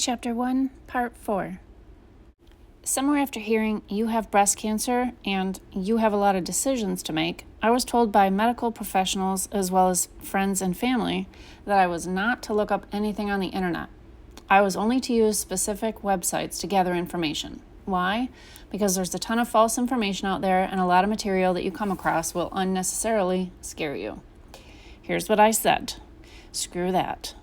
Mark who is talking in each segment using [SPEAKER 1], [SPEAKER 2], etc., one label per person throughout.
[SPEAKER 1] Chapter 1, Part 4. Somewhere after hearing you have breast cancer and you have a lot of decisions to make, I was told by medical professionals as well as friends and family that I was not to look up anything on the internet. I was only to use specific websites to gather information. Why? Because there's a ton of false information out there and a lot of material that you come across will unnecessarily scare you. Here's what I said. Screw that.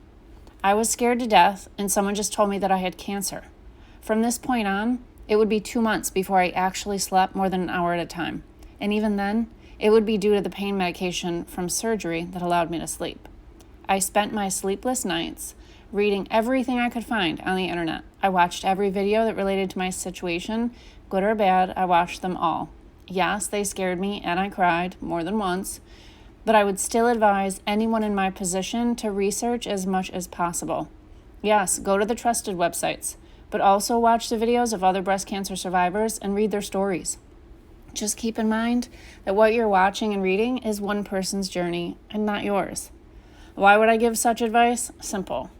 [SPEAKER 1] I was scared to death, and someone just told me that I had cancer. From this point on, it would be 2 months before I actually slept more than an hour at a time. And even then, it would be due to the pain medication from surgery that allowed me to sleep. I spent my sleepless nights reading everything I could find on the internet. I watched every video that related to my situation, good or bad. I watched them all. Yes, they scared me, and I cried more than once. But I would still advise anyone in my position to research as much as possible. Yes, go to the trusted websites, but also watch the videos of other breast cancer survivors and read their stories. Just keep in mind that what you're watching and reading is one person's journey and not yours. Why would I give such advice? Simple.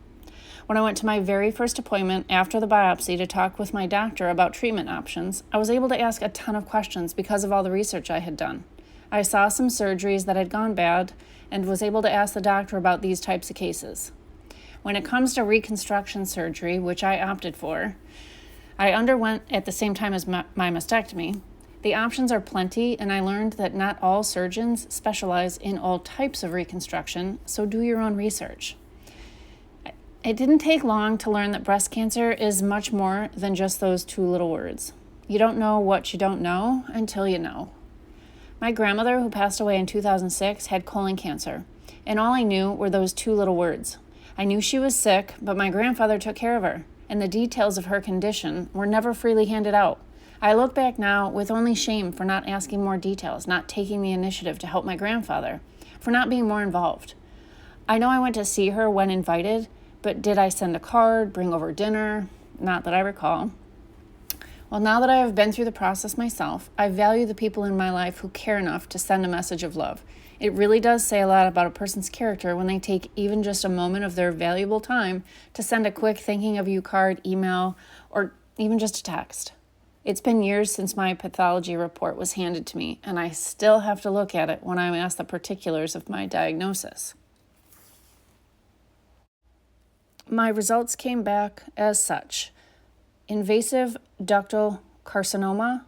[SPEAKER 1] When I went to my very first appointment after the biopsy to talk with my doctor about treatment options, I was able to ask a ton of questions because of all the research I had done. I saw some surgeries that had gone bad and was able to ask the doctor about these types of cases. When it comes to reconstruction surgery, which I opted for, I underwent at the same time as my mastectomy. The options are plenty, and I learned that not all surgeons specialize in all types of reconstruction, so do your own research. It didn't take long to learn that breast cancer is much more than just those two little words. You don't know what you don't know until you know. My grandmother, who passed away in 2006, had colon cancer, and all I knew were those two little words. I knew she was sick, but my grandfather took care of her, and the details of her condition were never freely handed out. I look back now with only shame for not asking more details, not taking the initiative to help my grandfather, for not being more involved. I know I went to see her when invited, but did I send a card, bring over dinner? Not that I recall. Well, now that I have been through the process myself, I value the people in my life who care enough to send a message of love. It really does say a lot about a person's character when they take even just a moment of their valuable time to send a quick thinking of you card, email, or even just a text. It's been years since my pathology report was handed to me, and I still have to look at it when I'm asked the particulars of my diagnosis. My results came back as such. Invasive ductal carcinoma,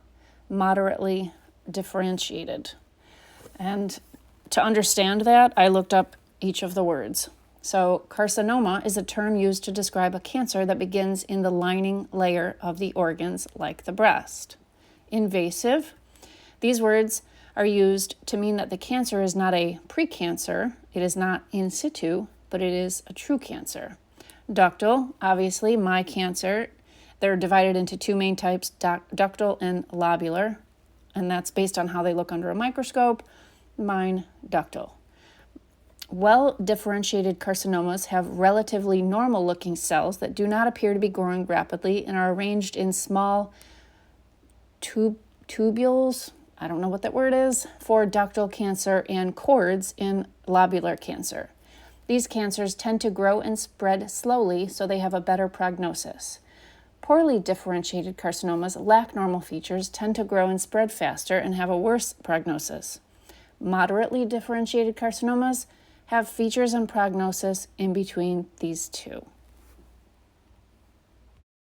[SPEAKER 1] moderately differentiated. And to understand that, I looked up each of the words. So carcinoma is a term used to describe a cancer that begins in the lining layer of the organs like the breast. Invasive, these words are used to mean that the cancer is not a precancer, it is not in situ, but it is a true cancer. Ductal, obviously my cancer, they're divided into two main types, ductal and lobular, and that's based on how they look under a microscope. Mine, ductal. Well-differentiated carcinomas have relatively normal-looking cells that do not appear to be growing rapidly and are arranged in small tubules, I don't know what that word is, for ductal cancer and cords in lobular cancer. These cancers tend to grow and spread slowly, so they have a better prognosis. Poorly differentiated carcinomas lack normal features, tend to grow and spread faster, and have a worse prognosis. Moderately differentiated carcinomas have features and prognosis in between these two.